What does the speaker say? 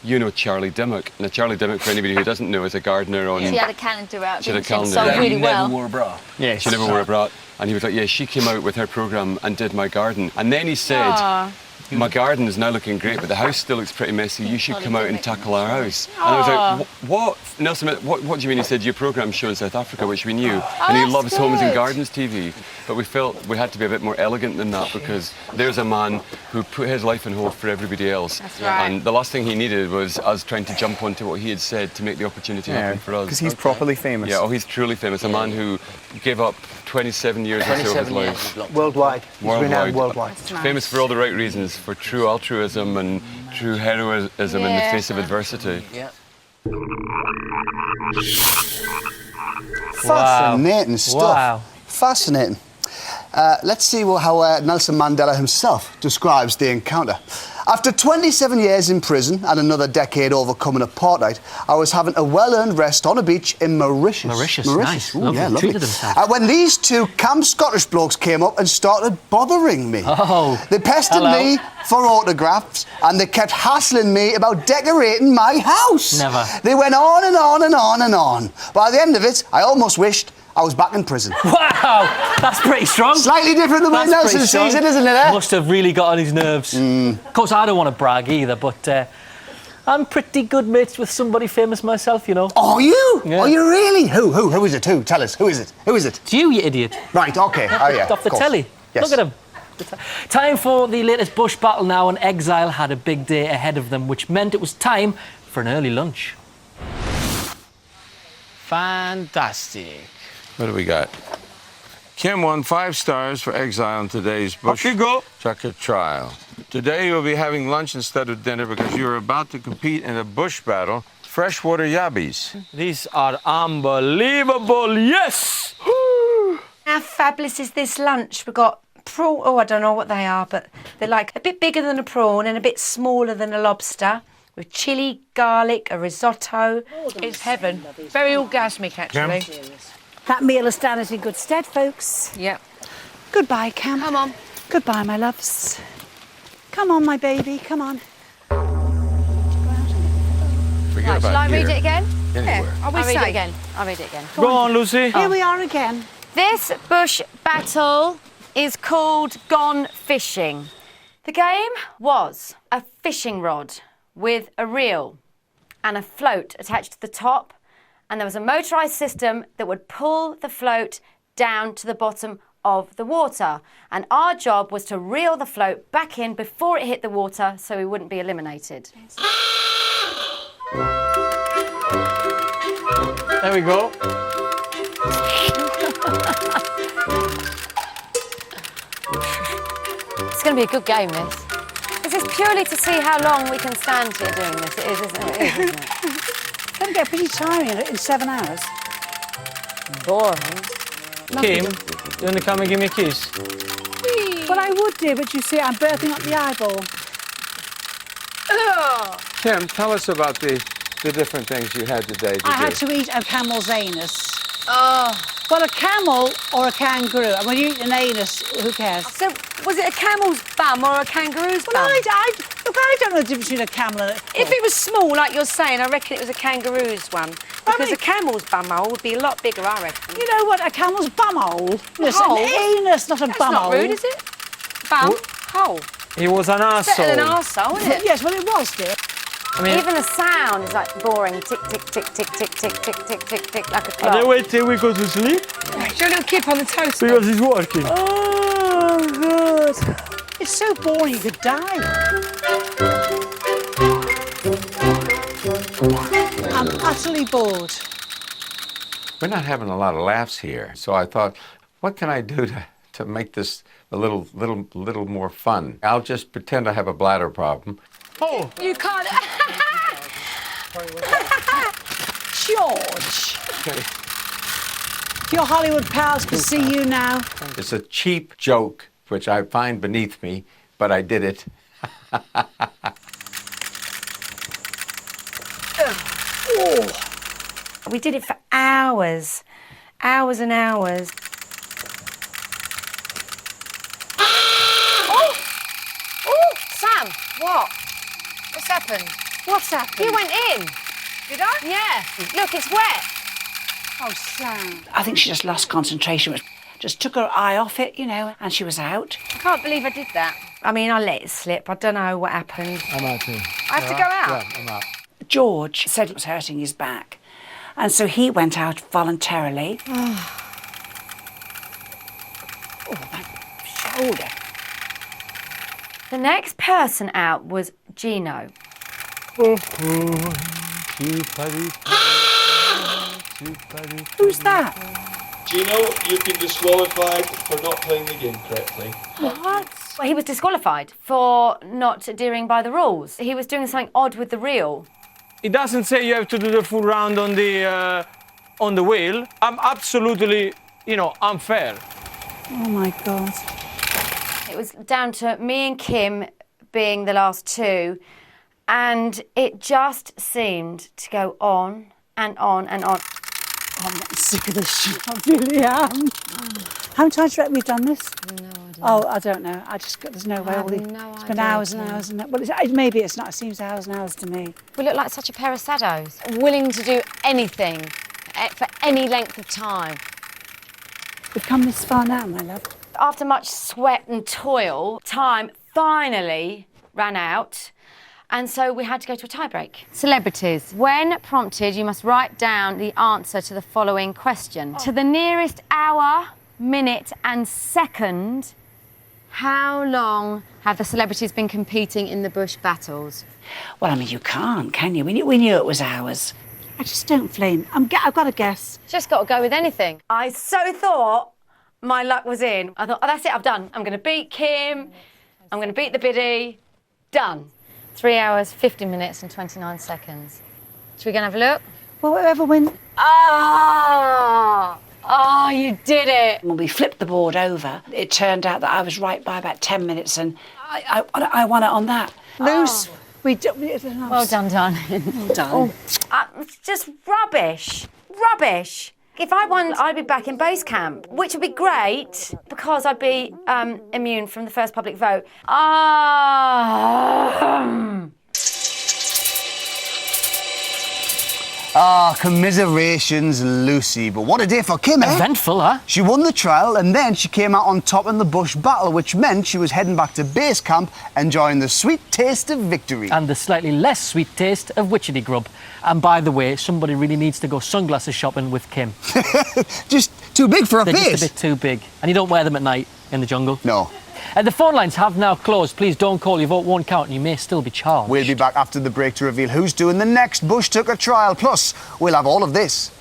you know Charlie Dimmock. Now, Charlie Dimmock, for anybody who doesn't know, is a gardener on... She had a calendar out, She had a didn't calendar. Sold really well. Never wore a bra. Yeah, she never wore a bra. And he was like, yeah, she came out with her programme and did my garden. And then he said, my garden is now looking great, but the house still looks pretty messy. You should come out and tackle our house. And I was like, what? Nelson, what do you mean? He said, your programme's show in South Africa, which we knew. And he loves Homes and Gardens TV. But we felt we had to be a bit more elegant than that, because there's a man who put his life on hold for everybody else. That's right. And the last thing he needed was us trying to jump onto what he had said to make the opportunity happen for us. Because he's properly famous. Yeah, he's truly famous. A man who gave up 27 years or so of his life. Worldwide. He's renowned worldwide. Famous for all the right reasons, for true altruism and true heroism in the face of adversity. Yeah. Fascinating stuff. Wow. Fascinating. Let's see how Nelson Mandela himself describes the encounter. After 27 years in prison and another decade overcoming apartheid, I was having a well-earned rest on a beach in Mauritius. Mauritius, nice. Ooh, Lovely. yeah, lovely. Treated themselves. When these two camp Scottish blokes came up and started bothering me. Oh. They pestered me for autographs and they kept hassling me about decorating my house. Never. They went on and on and on and on. By the end of it, I almost wished I was back in prison. Wow, that's pretty strong. Slightly different than what Nelson sees it, isn't it? Must have really got on his nerves. Of course, I don't want to brag either, but I'm pretty good mates with somebody famous myself, you know. Oh, you? Yeah. Oh, you really? Who is it? Who? Tell us. Who is it? Who is it? It's you idiot. Right, OK. Oh, yeah. Off the course. telly. Yes. Look at him. Time for the latest bush battle now, and Exile had a big day ahead of them, which meant it was time for an early lunch. Fantastic. What do we got? Kim won 5 stars for Exile in today's Bush Trucker Trial. Today you'll be having lunch instead of dinner because you're about to compete in a bush battle. Freshwater yabbies. These are unbelievable, yes! How fabulous is this lunch? We've got prawn, oh, I don't know what they are, but they're like a bit bigger than a prawn and a bit smaller than a lobster, with chilli, garlic, a risotto. It's heaven. Very orgasmic, actually. That meal has stand us in good stead, folks. Yep. Goodbye, Cam. Come on. Goodbye, my loves. Come on, my baby, come on. Forget Right, about shall I read here. it again? Anywhere. Are we I'll read safe? it again. I'll read it again. Go on, Lucy. Here we are again. This bush battle is called Gone Fishing. The game was a fishing rod with a reel and a float attached to the top, and there was a motorised system that would pull the float down to the bottom of the water. And our job was to reel the float back in before it hit the water so we wouldn't be eliminated. There we go. It's going to be a good game, this. This is purely to see how long we can stand here doing this. It is, isn't it? It is, isn't it? It's going to get pretty tiring in 7 hours. Boring. Kim, you want to come and give me a kiss? Well, I would do, but you see, I'm birthing up the eyeball. Kim, tell us about the different things you had today. I had to eat a camel's anus. Oh. Well, a camel or a kangaroo. And when you eat an anus, who cares? So, was it a camel's bum or a kangaroo's bum? Well, look, I don't know the difference between a camel and a... If it was small, like you're saying, I reckon it was a kangaroo's one. Because a camel's bumhole would be a lot bigger, I reckon. You know what? A camel's bumhole. Yes, hole? an anus, not a That's bumhole. not rude, is it? Bum, hole. He was an Better than arsehole. arsehole, isn't it? Yes, well, it was, dear. I mean, Even the sound is like boring. Tick, tick, tick, tick, tick, tick, tick, tick, tick, tick, like a and then clock. wait till we go to sleep Do a little kip on the toast. because he's working. Oh, good. It's so boring you could die. I'm utterly bored. We're not having a lot of laughs here, so I thought, what can I do to make this a little more fun? I'll just pretend I have a bladder problem. Oh, You can't. George. Your Hollywood pals can see you now. It's a cheap joke, which I find beneath me, but I did it. We did it for hours. Hours and hours. Oh, Sam, what? What's happened? What's happened? You went in. Did I? Yeah. Look, it's wet. Oh, Sam. I think she just lost concentration. Just took her eye off it, you know, and she was out. I can't believe I did that. I mean, I let it slip. I don't know what happened. I'm out too. I have to go out. Yeah, I'm out. George said it was hurting his back, and so he went out voluntarily. Oh, my shoulder. The next person out was Gino. Who's that? Gino, you've been disqualified for not playing the game correctly. What? Well, he was disqualified for not adhering by the rules. He was doing something odd with the reel. It doesn't say you have to do the full round on the wheel. I'm absolutely, unfair. Oh, my God. It was down to me and Kim being the last two, and it just seemed to go on and on and on. Oh, I'm getting sick of this shit. I really am. How many times do you reckon we've done this? No idea. Oh, I don't know. There's no way. have All the- no it's been idea, hours and Kim. hours and well, maybe it's not. It seems hours and hours to me. We look like such a pair of saddos, willing to do anything for any length of time. We've come this far now, my love. After much sweat and toil, time finally ran out, and so we had to go to a tie-break. Celebrities. When prompted, you must write down the answer to the following question. To the nearest hour, minute and second, how long have the celebrities been competing in the bush battles? Well, I mean, you can't, can you? We knew it was ours. I just don't flame. I've got a guess. Just got to go with anything. I so thought my luck was in. I thought, oh, that's it, I've done. I'm going to beat Kim. I'm going to beat the biddy. Done. 3 hours, 50 minutes and 29 seconds. Should we go and have a look? Well, whoever wins. Oh, you did it. When we flipped the board over, it turned out that I was right by about 10 minutes, and I won it on that. Loose. Well done, darling. Well done. It's just rubbish. Rubbish. If I won, I'd be back in base camp, which would be great because I'd be immune from the first public vote. Commiserations, Lucy. But what a day for Kim, eh? Eventful, huh? She won the trial and then she came out on top in the bush battle, which meant she was heading back to base camp, enjoying the sweet taste of victory. And the slightly less sweet taste of witchetty grub. And by the way, somebody really needs to go sunglasses shopping with Kim. Just too big for a They're face. just a bit too big. And you don't wear them at night in the jungle. No. The phone lines have now closed. Please don't call. Your vote won't count and you may still be charged. We'll be back after the break to reveal who's doing the next Bush Tucker trial. Plus, we'll have all of this